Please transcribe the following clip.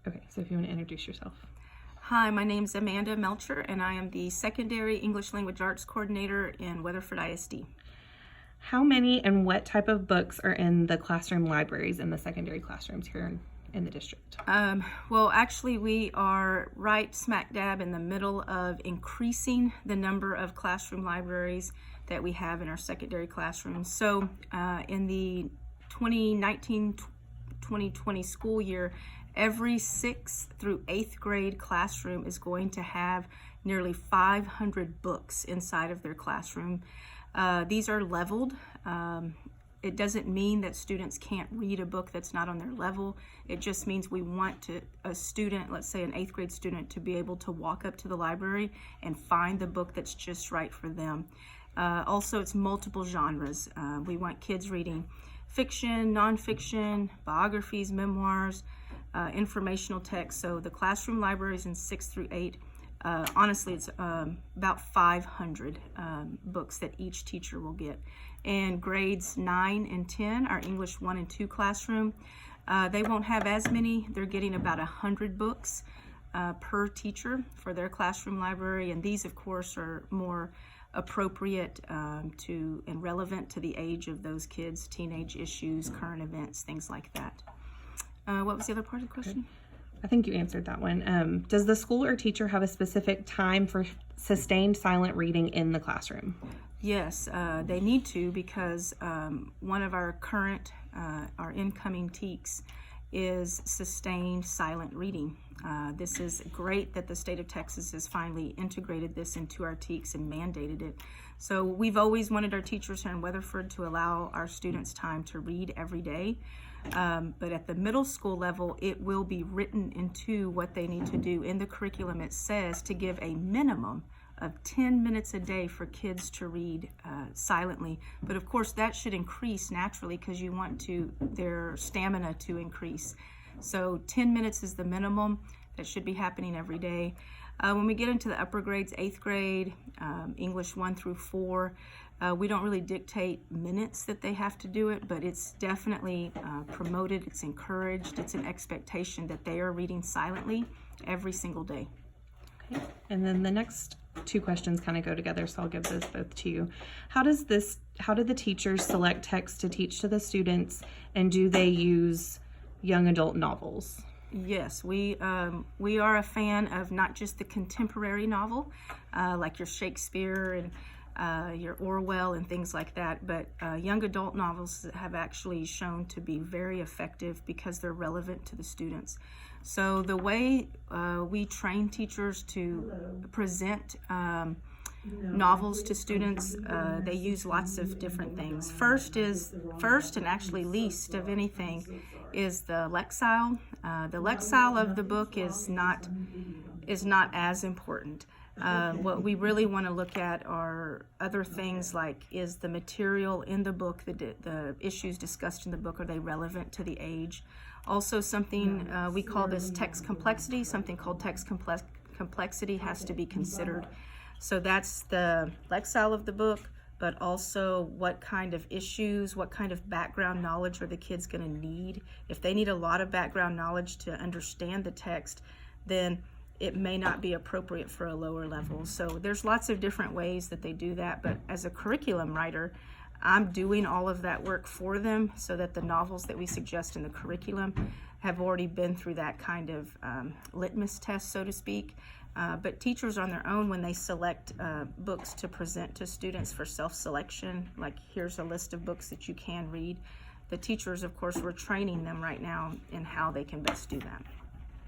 Okay, so if you want to introduce yourself. Hi, my name is Amanda Melcher, and I am the Secondary English Language Arts Coordinator in Weatherford ISD. How many and what type of books are in the classroom libraries in the secondary classrooms here in the district? Well, actually, we are right smack dab in the middle of increasing the number of classroom libraries that we have in our secondary classrooms. So in the 2019-2020 school year, every 6th through 8th grade classroom is going to have nearly 500 books inside of their classroom. These are leveled. It doesn't mean that students can't read a book that's not on their level. It just means we want a student, let's say an 8th grade student, to be able to walk up to the library and find the book that's just right for them. Also, it's multiple genres. We want kids reading fiction, nonfiction, biographies, memoirs, informational text. So the classroom libraries in 6th through 8, honestly, it's about 500 books that each teacher will get. And grades 9 and 10, our English 1 and 2 classroom, they won't have as many. They're getting about 100 books per teacher for their classroom library, and these, of course, are more appropriate to and relevant to the age of those kids, teenage issues, current events, things like that. What was the other part of the question? I think you answered that one. Does the school or teacher have a specific time for sustained silent reading in the classroom? Yes, they need to, because one of our current, our incoming TEKs is sustained silent reading. This is great that the state of Texas has finally integrated this into our TEKs and mandated it. So we've always wanted our teachers here in Weatherford to allow our students time to read every day. But at the middle school level, it will be written into what they need to do. In the curriculum, it says to give a minimum of 10 minutes a day for kids to read silently. But of course, that should increase naturally because you want their stamina to increase. So 10 minutes is the minimum. That should be happening every day. When we get into the upper grades, 8th grade, English 1 through 4, we don't really dictate minutes that they have to do it, but it's definitely promoted, it's encouraged, it's an expectation that they are reading silently every single day. Okay. And then the next 2 questions kind of go together, so I'll give those both to you. How do the teachers select text to teach to the students, and do they use young adult novels? Yes, we are a fan of not just the contemporary novel, like your Shakespeare and your Orwell and things like that, but young adult novels have actually shown to be very effective because they're relevant to the students. So the way we train teachers to present novels to students, they use lots of different things. First and actually least of anything is the lexile. The lexile of the book is not as important. What we really want to look at are other things like, is the material in the book, the issues discussed in the book, are they relevant to the age? Also, something we call this text complexity, something called text complexity has to be considered. So that's the lexile of the book, but also what kind of issues, what kind of background knowledge are the kids going to need? If they need a lot of background knowledge to understand the text, then it may not be appropriate for a lower level. So there's lots of different ways that they do that, but as a curriculum writer, I'm doing all of that work for them so that the novels that we suggest in the curriculum have already been through that kind of litmus test, so to speak. But teachers on their own, when they select books to present to students for self-selection, like here's a list of books that you can read, the teachers, of course, we're training them right now in how they can best do that.